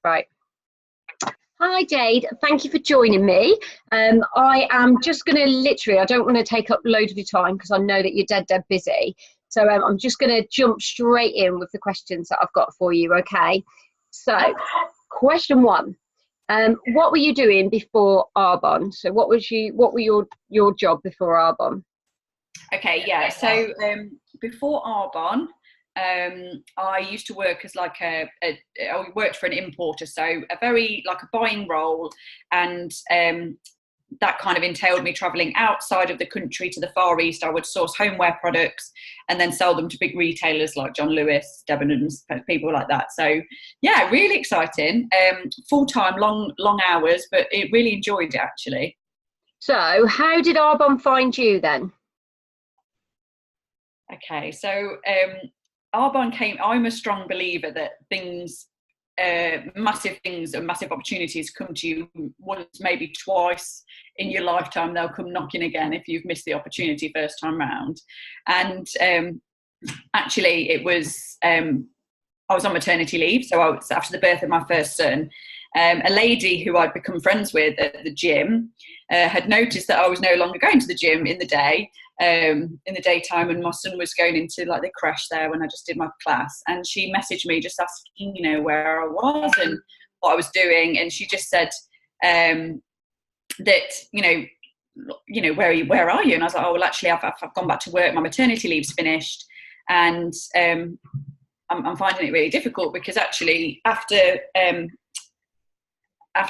Right. Hi, Jade. Thank you for joining me. I am just going to literally, I don't want to take up loads of your time because I know that you're dead busy. So I'm just going to jump straight in with the questions that I've got for you, okay? So, question one. What were you doing before Arbonne? So what were your job before Arbonne? Okay, yeah. So before Arbonne, I used to work as like I worked for an importer, so a very like a buying role, and that kind of entailed me travelling outside of the country to the Far East. I would source homeware products and then sell them to big retailers like John Lewis, Debenhams, people like that. So yeah, really exciting. Full-time, long hours, but it really enjoyed it actually. So how did Arbonne find you then? Okay, so Arbonne came. I'm a strong believer that massive things and massive opportunities come to you once, maybe twice in your lifetime. They'll come knocking again if you've missed the opportunity first time round. And actually, it was I was on maternity leave, so I was after the birth of my first son. A lady who I'd become friends with at the gym had noticed that I was no longer going to the gym in the day, in the daytime, and my son was going into like the creche there when I just did my class. And she messaged me just asking, where I was and what I was doing. And she just said that, where are you? And I was like, oh, well, actually, I've gone back to work. My maternity leave's finished. And I'm finding it really difficult because actually after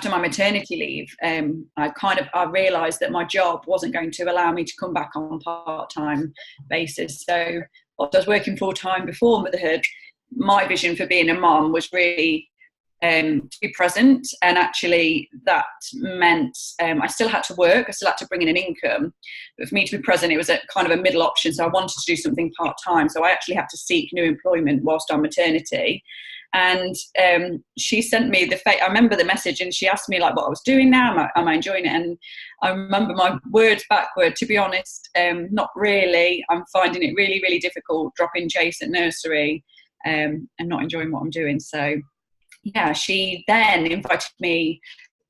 my maternity leave, I realised that my job wasn't going to allow me to come back on a part-time basis. So whilst I was working full-time before motherhood, my vision for being a mum was really to be present. And actually that meant I still had to work, I still had to bring in an income. But for me to be present, it was a kind of a middle option. So I wanted to do something part-time. So I actually had to seek new employment whilst on maternity. And she sent me I remember the message, and she asked me like what I was doing now. Am I enjoying it? And I remember my words back were, to be honest, not really. I'm finding it really, really difficult dropping Chase at nursery and not enjoying what I'm doing. So yeah, she then invited me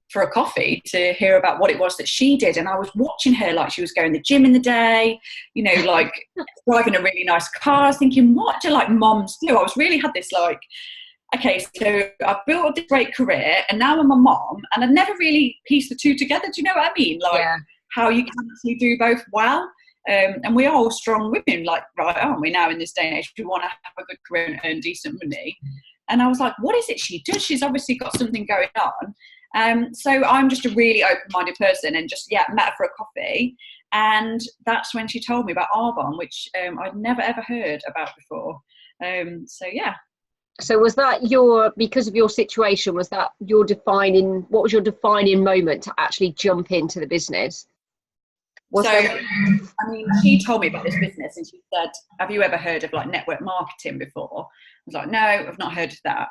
for a coffee to hear about what it was that she did. And I was watching her like she was going to the gym in the day, like driving a really nice car. I was thinking, what do like moms do? I was really had this like, okay, so I've built up this great career and now I'm a mom, and I've never really pieced the two together. Do you know what I mean? Like how you can actually do both well. And we are all strong women, like, right, aren't we now in this day and age? We want to have a good career and earn decent money. And I was like, what is it she does? She's obviously got something going on. So I'm just a really open-minded person, and just, met her for a coffee. And that's when she told me about Arbonne, which I'd never, ever heard about before. So, yeah. So was that because of your situation, what was your defining moment to actually jump into the business? She told me about this business, and she said, have you ever heard of like network marketing before? I was like, no, I've not heard of that.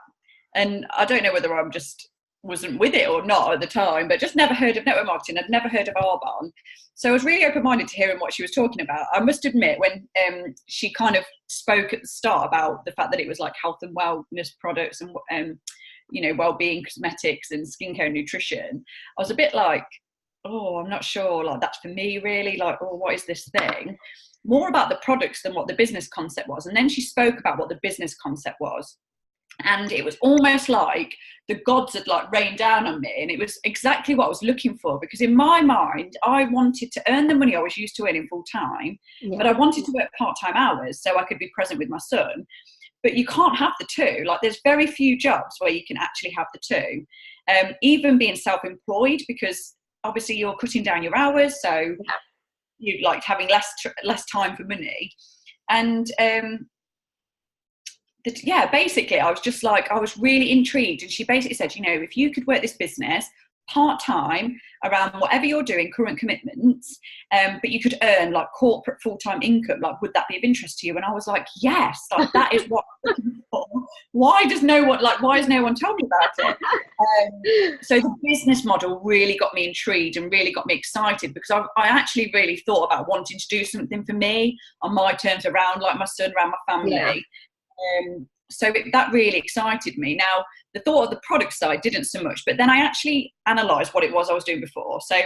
And I don't know whether I'm just wasn't with it or not at the time, but just never heard of network marketing. I'd never heard of Arbonne. So I was really open-minded to hearing what she was talking about. I must admit, when she kind of spoke at the start about the fact that it was like health and wellness products and well-being cosmetics and skincare and nutrition, I was a bit like, oh, I'm not sure, like that's for me really, like, oh, what is this thing? More about the products than what the business concept was. And then she spoke about what the business concept was. And it was almost like the gods had like rained down on me, and it was exactly what I was looking for, because in my mind I wanted to earn the money I was used to earning full time, but I wanted to work part-time hours so I could be present with my son. But you can't have the two. Like, there's very few jobs where you can actually have the two, even being self-employed, because obviously you're cutting down your hours, so you like having less time for money. And basically I was just like, I was really intrigued. And she basically said, if you could work this business part-time around whatever you're doing, current commitments, but you could earn like corporate full-time income, like, would that be of interest to you? And I was like, yes, like that is what I'm looking for. Why has no one told me about it? So the business model really got me intrigued and really got me excited, because I actually really thought about wanting to do something for me on my terms around like my son, around my family. that really excited me. Now, the thought of the product side didn't so much, but then I actually analysed what it was I was doing before. So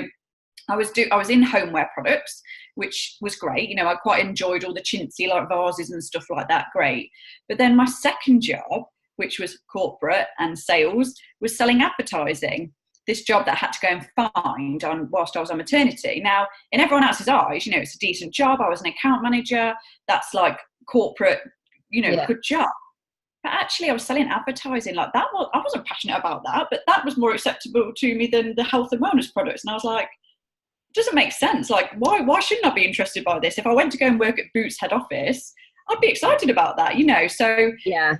I was in homeware products, which was great. You know, I quite enjoyed all the chintzy like vases and stuff like that. Great. But then my second job, which was corporate and sales, was selling advertising. This job that I had to go and find on whilst I was on maternity. Now, in everyone else's eyes, you know, it's a decent job. I was an account manager. That's like corporate, you know, good job. But actually, I was selling advertising like that. I wasn't passionate about that, but that was more acceptable to me than the health and wellness products. And I was like, it doesn't make sense. Like, why shouldn't I be interested by this? If I went to go and work at Boots head office, I'd be excited about that, you know. So yeah,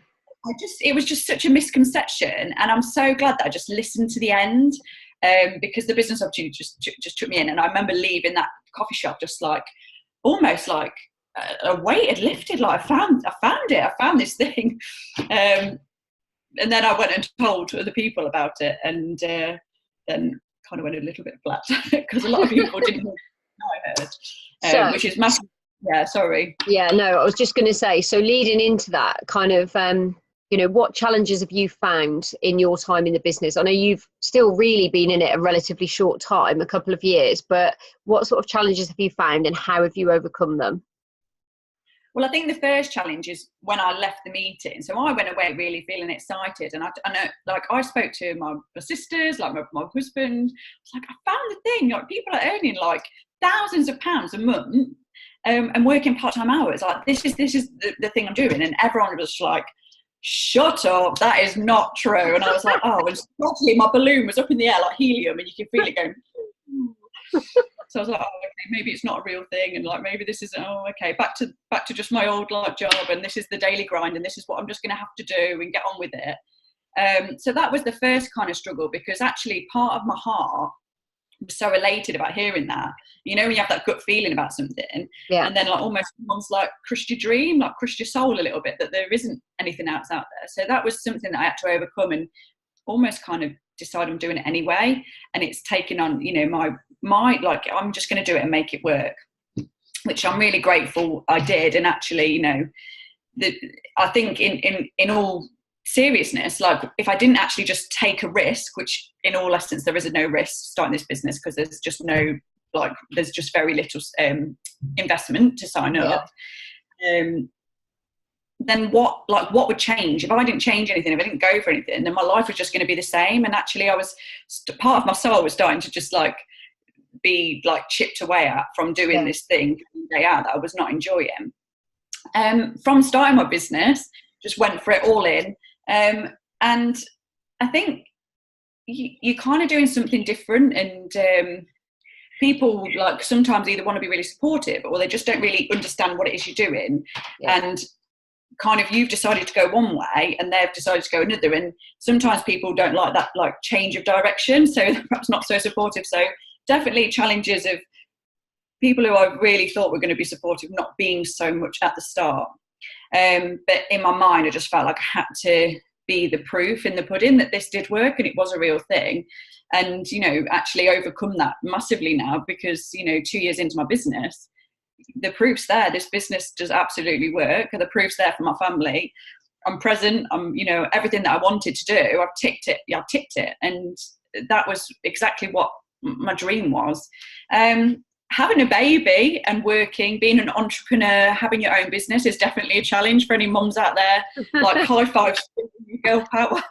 it was just such a misconception, and I'm so glad that I just listened to the end, because the business opportunity just took me in. And I remember leaving that coffee shop just like almost like a weight had lifted. Like I found it. I found this thing, and then I went and told other people about it, and then kind of went a little bit flat because a lot of people didn't know I heard, which is massive. Yeah, sorry. Yeah, no, I was just going to say. So leading into that, kind of, you know, what challenges have you found in your time in the business? I know you've still really been in it a relatively short time, a couple of years, but what sort of challenges have you found, and how have you overcome them? Well, I think the first challenge is when I left the meeting. So I went away really feeling excited. And I know, like, I spoke to my sisters, like my husband. I was like, I found the thing. Like, people are earning like thousands of pounds a month and working part-time hours. Like, this is the thing I'm doing. And everyone was like, shut up, that is not true. And I was like, oh, and suddenly my balloon was up in the air like helium, and you can feel it going. So I was like, oh, okay, maybe it's not a real thing, and like maybe this isn't. Oh, okay, back to just my old like job, and this is the daily grind, and this is what I'm just going to have to do and get on with it. So that was the first kind of struggle, because actually part of my heart was so elated about hearing that. You know, when you have that gut feeling about something, and then like almost someone's like crushed your dream, like crushed your soul a little bit, that there isn't anything else out there. So that was something that I had to overcome and almost kind of decide I'm doing it anyway. And it's taken on, you know, my like, I'm just going to do it and make it work, which I'm really grateful I did. And actually, you know, I think in all seriousness, like if I didn't actually just take a risk, which in all essence there is no risk starting this business, because there's just no, like, there's just very little investment to sign up. Then what would change if I didn't change anything? If I didn't go for anything, then my life was just going to be the same. And actually, I was part of my soul was starting to just like be like chipped away at from doing this thing day out that I was not enjoying. From starting my business, just went for it all in, and I think you're kind of doing something different, and people like sometimes either want to be really supportive or they just don't really understand what it is you're doing, and kind of you've decided to go one way and they've decided to go another, and sometimes people don't like that like change of direction, so they're perhaps not so supportive. So definitely challenges of people who I really thought were going to be supportive not being so much at the start, but in my mind I just felt like I had to be the proof in the pudding that this did work and it was a real thing. And you know, actually overcome that massively now, because you know, 2 years into my business, the proof's there. This business does absolutely work, and the proof's there for my family. I'm present. I'm, you know, everything that I wanted to do, I've ticked it. Yeah, I've ticked it, and that was exactly what my dream was. Having a baby and working, being an entrepreneur, having your own business is definitely a challenge for any mums out there. Like high five, girl power,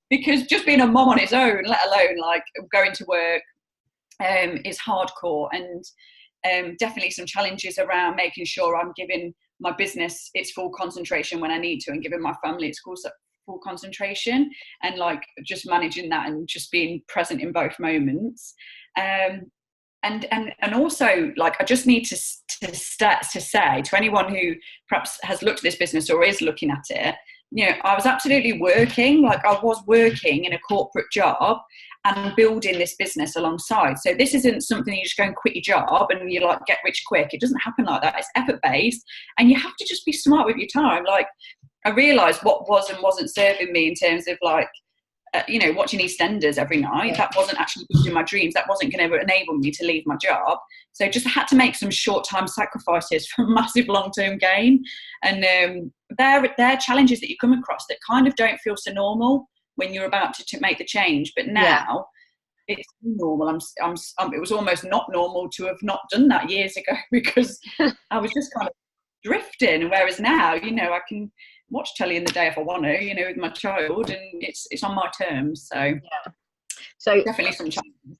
because just being a mum on its own, let alone like going to work, is hardcore. And definitely some challenges around making sure I'm giving my business its full concentration when I need to, and giving my family its full concentration, and like just managing that and just being present in both moments. And also, like, I just need to say to anyone who perhaps has looked at this business or is looking at it, you know, I was absolutely working, like I was working in a corporate job and building this business alongside. So this isn't something you just go and quit your job and you like get rich quick. It doesn't happen like that. It's effort based, and you have to just be smart with your time. Like, I realised what was and wasn't serving me in terms of like watching EastEnders every night. Yeah. That wasn't actually in my dreams. That wasn't going to enable me to leave my job. So just had to make some short-term sacrifices for massive long-term gain. And they're challenges that you come across that kind of don't feel so normal when you're about to make the change. But now it's normal. It was almost not normal to have not done that years ago, because I was just kind of drifting. Whereas now, I can watch telly in the day if I want to, with my child, and it's on my terms. So so definitely some challenges.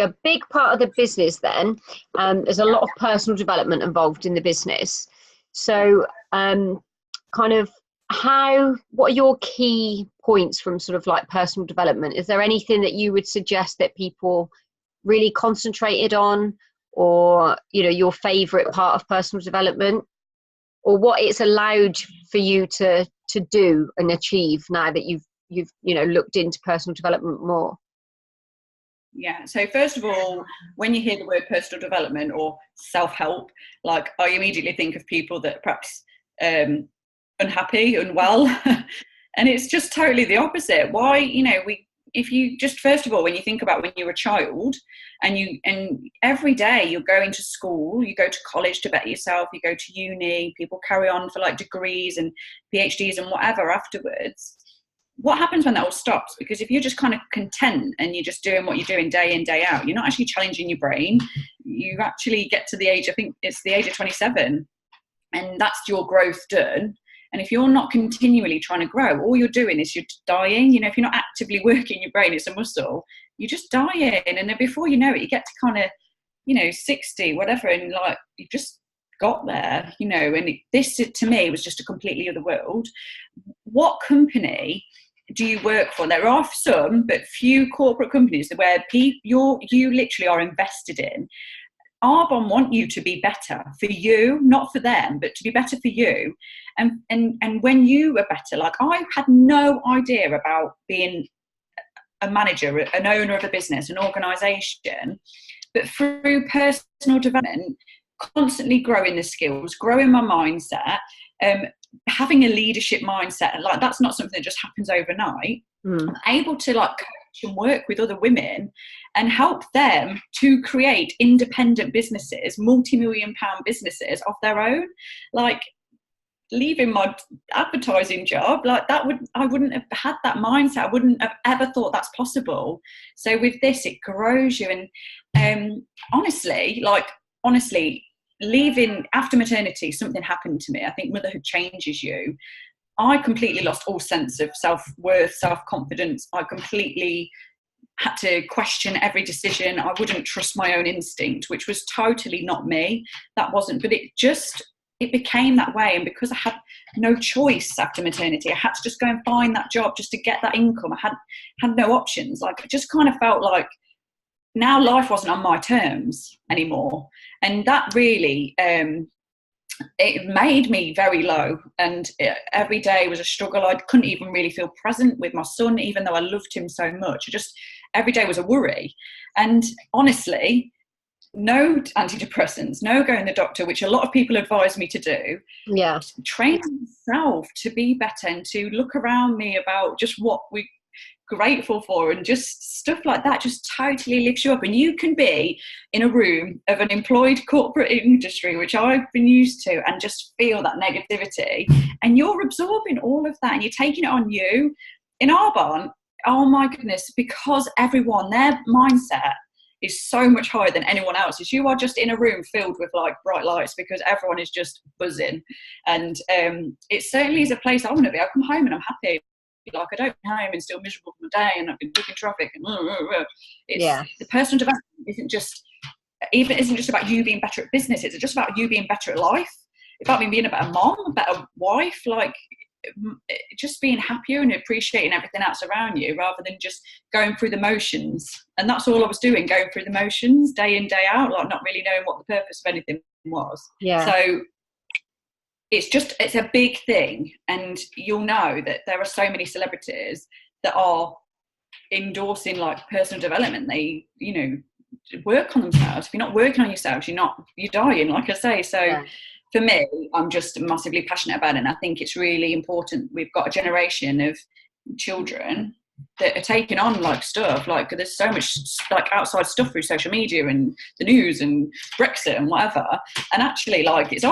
A big part of the business then, there's a lot of personal development involved in the business. So kind of what are your key points from sort of like personal development? Is there anything that you would suggest that people really concentrated on, or your favorite part of personal development, or what it's allowed for you to do and achieve now that you've looked into personal development more? Yeah, so first of all, when you hear the word personal development or self-help, like, I immediately think of people that are perhaps unhappy, unwell, and it's just totally the opposite. Why, if you just, first of all, when you think about when you're a child and every day you're going to school, you go to college to better yourself, you go to uni, people carry on for like degrees and PhDs and whatever afterwards. What happens when that all stops? Because if you're just kind of content and you're just doing what you're doing day in, day out, you're not actually challenging your brain. You actually get to the age, I think it's the age of 27, and that's your growth done. And if you're not continually trying to grow, all you're doing is you're dying. If you're not actively working your brain, it's a muscle, you're just dying. And then before you know it, you get to kind of, 60, whatever, and like, you just got there, and this to me was just a completely other world. What company do you work for? There are some, but few corporate companies where you literally are invested in. Arbonne want you to be better for you, not for them, but to be better for you. And when you are better, like, I had no idea about being a manager, an owner of a business, an organisation, but through personal development, constantly growing the skills, growing my mindset, having a leadership mindset, like, that's not something that just happens overnight. I'm able to like coach and work with other women and help them to create independent businesses, multi-million-pound businesses of their own. Like, leaving my advertising job, like, I wouldn't have had that mindset. I wouldn't have ever thought that's possible. So with this, it grows you. And honestly, leaving after maternity, something happened to me. I think motherhood changes you. I completely lost all sense of self-worth, self-confidence. I completely had to question every decision. I wouldn't trust my own instinct, which was totally not me. That wasn't, but it became that way. And because I had no choice after maternity, I had to just go and find that job just to get that income. I had no options. Like, I just kind of felt like now life wasn't on my terms anymore. And that really, it made me very low, and every day was a struggle. I couldn't even really feel present with my son, even though I loved him so much. Every day was a worry. And honestly, no antidepressants, no going to the doctor, which a lot of people advise me to do. Yeah. Training myself to be better and to look around me about just what we're grateful for, and just stuff like that just totally lifts you up. And you can be in a room of an employed corporate industry, which I've been used to, and just feel that negativity, and you're absorbing all of that and you're taking it on you. In Arbonne, oh my goodness, because everyone, their mindset is so much higher than anyone else's. You are just in a room filled with like bright lights because everyone is just buzzing. And it certainly is a place I want to be. I come home and I'm happy. Like, I don't come home and still miserable for my day and I've been stuck in traffic. And the personal development isn't just about you being better at business. It's just about you being better at life. It's about me being a better mom, a better wife, like just being happier and appreciating everything else around you, rather than just going through the motions. And that's all I was doing, going through the motions day in, day out, like not really knowing what the purpose of anything was. Yeah. So it's a big thing. And you'll know that there are so many celebrities that are endorsing like personal development. They, work on themselves. If you're not working on yourselves, you're dying, like I say. So yeah. For me, I'm just massively passionate about it. And I think it's really important. We've got a generation of children that are taking on like stuff, like there's so much like outside stuff through social media and the news and Brexit and whatever, and actually like it's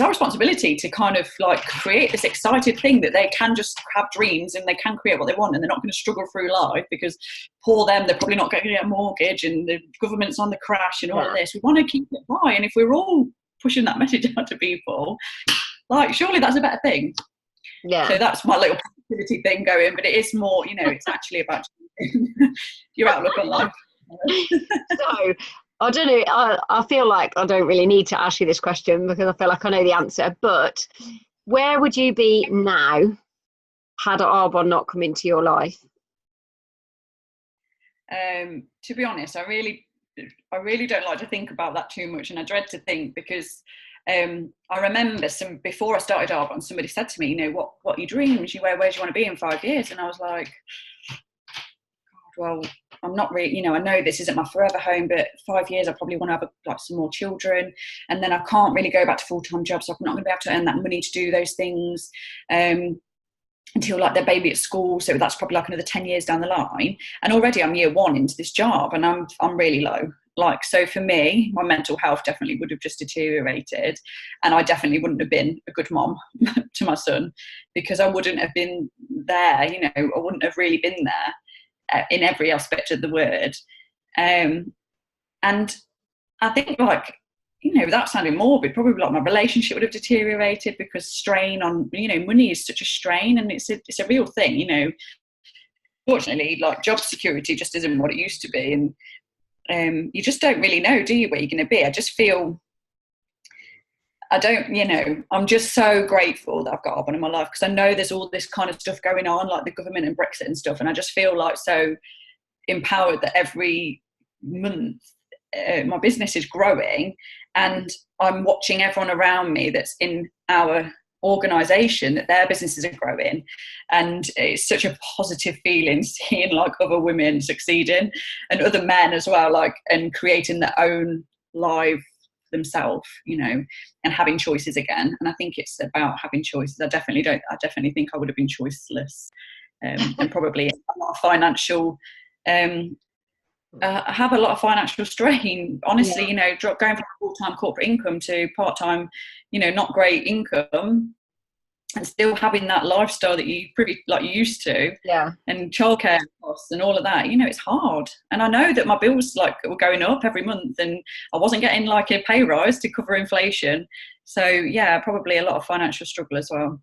our responsibility to kind of like create this excited thing that they can just have dreams and they can create what they want, and they're not going to struggle through life because poor them, they're probably not going to get a mortgage and the government's on the crash and all of this. We want to keep it high, and if we're all pushing that message out to people, like surely that's a better thing. Yeah. So that's my little positivity thing going, but it is more, you know, it's actually about your outlook on life. So I don't know, I feel like I don't really need to ask you this question because I feel like I know the answer, but where would you be now had Arbonne not come into your life? To be honest, I really don't like to think about that too much, and I dread to think because I remember before I started Arbonne, somebody said to me, you know, what are your dreams? Where do you want to be in 5 years? And I was like, well, I'm not really, you know, I know this isn't my forever home, but 5 years I probably want to have like some more children, and then I can't really go back to full-time jobs, so I'm not going to be able to earn that money to do those things until like their baby at school, so that's probably like another 10 years down the line, and already I'm year 1 into this job and I'm really low. Like, so for me, my mental health definitely would have just deteriorated, and I definitely wouldn't have been a good mom to my son because I wouldn't have been there, you know, I wouldn't have really been there in every aspect of the word. And I think, like, you know, without sounding morbid, probably like my relationship would have deteriorated because strain on, you know, money is such a strain, and it's a real thing, you know. Fortunately, like job security just isn't what it used to be, and you just don't really know, do you, where you're going to be. I just feel, I'm just so grateful that I've got Arbonne in my life because I know there's all this kind of stuff going on, like the government and Brexit and stuff, and I just feel like so empowered that every month my business is growing, and I'm watching everyone around me that's in our organisation that their businesses are growing, and it's such a positive feeling seeing like other women succeeding and other men as well, like, and creating their own life themselves, you know, and having choices again. And I think it's about having choices. I definitely think I would have been choiceless, and probably a lot of financial I have a lot of financial strain, honestly. You know, going from full-time corporate income to part-time, you know, not great income, and still having that lifestyle that you used to, and childcare costs and all of that, you know, it's hard. And I know that my bills like were going up every month, and I wasn't getting like a pay rise to cover inflation. So yeah, probably a lot of financial struggle as well.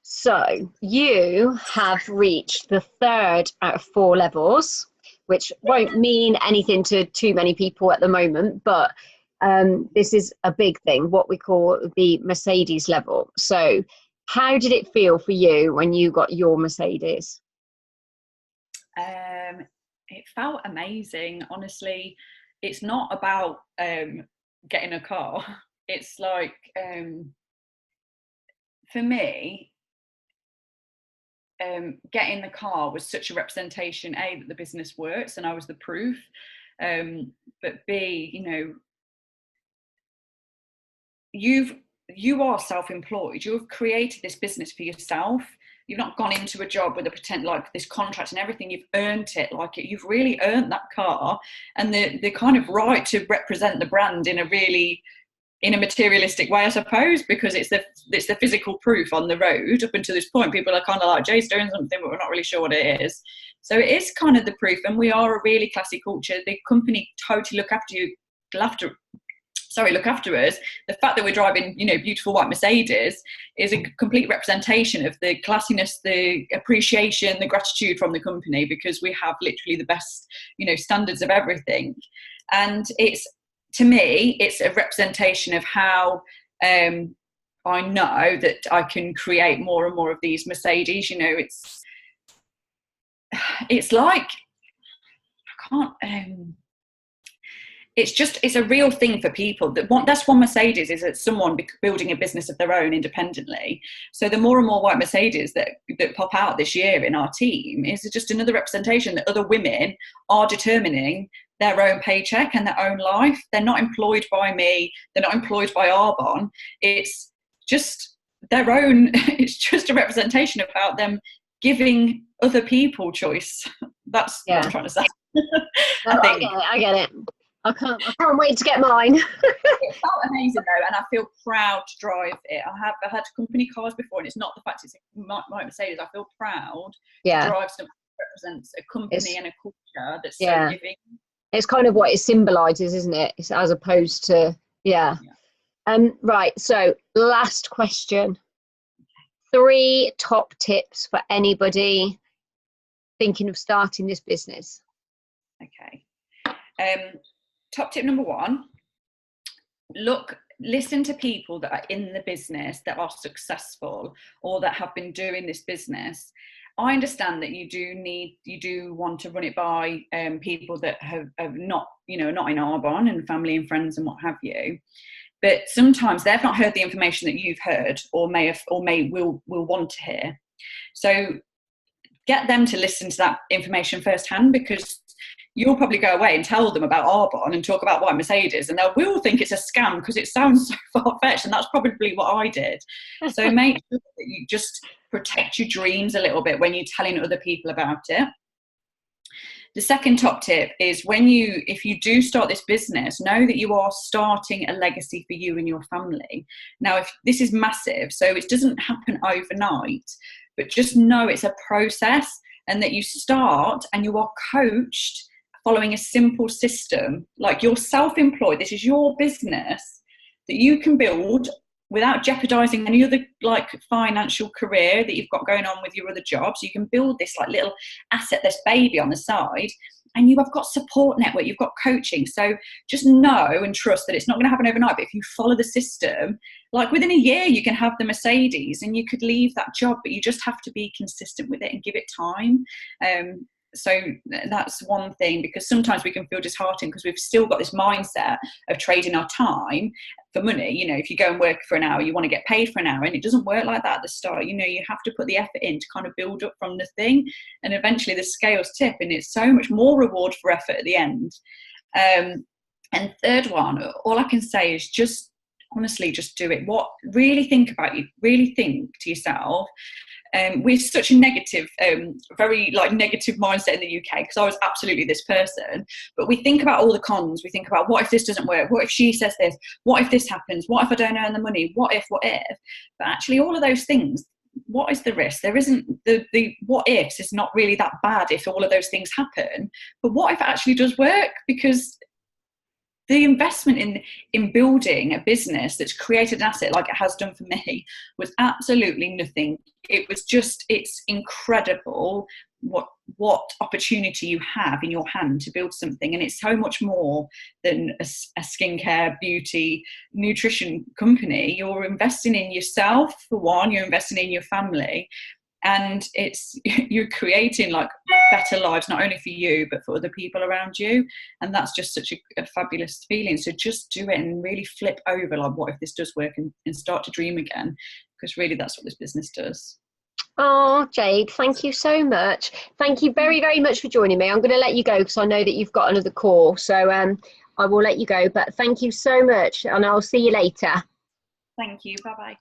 So you have reached the 3rd out of 4 levels, which won't mean anything to too many people at the moment, but this is a big thing, what we call the Mercedes level. So how did it feel for you when you got your Mercedes? It felt amazing, honestly. It's not about getting a car. It's like, for me, getting the car was such a representation, A, that the business works and I was the proof, but B, you know, you are self-employed, you've created this business for yourself. You've not gone into a job with a pretend like this contract and everything. You've earned it, like you've really earned that car and the kind of right to represent the brand in a materialistic way, I suppose, because it's the physical proof on the road. Up until this point, people are kind of like, Jade's doing something, but we're not really sure what it is. So it is kind of the proof, and we are a really classy culture. The company totally look after us. The fact that we're driving, you know, beautiful white Mercedes is a complete representation of the classiness, the appreciation, the gratitude from the company, because we have literally the best, you know, standards of everything. And to me, it's a representation of how I know that I can create more and more of these Mercedes. You know, it's like, I can't, it's a real thing for people. That's one Mercedes, is that someone building a business of their own independently. So the more and more white Mercedes that pop out this year in our team is just another representation that other women are determining their own paycheck and their own life. They're not employed by me. They're not employed by Arbonne. It's just their own, it's just a representation about them giving other people choice. That's what I'm trying to say. I get it. I can't wait to get mine. It felt amazing though, and I feel proud to drive it. I had company cars before, and it's not the fact it's my Mercedes. I feel proud to drive something that represents a company and a culture that's so giving. It's kind of what it symbolises, isn't it? It's as opposed to right. So last question. 3 top tips for anybody thinking of starting this business. Okay. Top tip number 1, listen to people that are in the business that are successful or that have been doing this business. I understand that you do want to run it by people that have not, not in Arbonne, and family and friends and what have you. But sometimes they've not heard the information that you've heard or will want to hear. So get them to listen to that information firsthand, because you'll probably go away and tell them about Arbonne and talk about white Mercedes, and they will think it's a scam because it sounds so far-fetched, and that's probably what I did. So make sure that you just protect your dreams a little bit when you're telling other people about it. The second top tip is if you do start this business, know that you are starting a legacy for you and your family. Now, if this is massive, so it doesn't happen overnight, but just know it's a process, and that you start and you are coached following a simple system. Like, you're self-employed, this is your business that you can build without jeopardizing any other financial career that you've got going on with your other jobs. You can build this little asset, this baby on the side, and you have got support network, you've got coaching. So just know and trust that it's not going to happen overnight, but if you follow the system, within a year you can have the Mercedes and you could leave that job, but you just have to be consistent with it and give it time. So that's one thing, because sometimes we can feel disheartened because we've still got this mindset of trading our time for money. If you go and work for an hour, you want to get paid for an hour, and it doesn't work like that at the start. You have to put the effort in to kind of build up from the thing, and eventually the scales tip and it's so much more reward for effort at the end. And third one, all I can say is just honestly, just do it. Really think about you, really think to yourself. We're such a negative, very negative mindset in the UK, because I was absolutely this person. But we think about all the cons. We think about, what if this doesn't work? What if she says this? What if this happens? What if I don't earn the money? What if? But actually, all of those things, what is the risk? There isn't the what ifs is not really that bad if all of those things happen. But what if it actually does work? Because the investment in building a business that's created an asset like it has done for me was absolutely nothing. It's incredible what opportunity you have in your hand to build something. And it's so much more than a skincare, beauty, nutrition company. You're investing in yourself, for one, you're investing in your family. And you're creating better lives, not only for you but for other people around you, and that's just such a fabulous feeling. So just do it and really flip over, what if this does work, and start to dream again, because really that's what this business does. Oh, Jade, thank you so much. Thank you very, very much for joining me. I'm going to let you go because I know that you've got another call, so I will let you go, but thank you so much, and I'll see you later. Thank you. Bye-bye.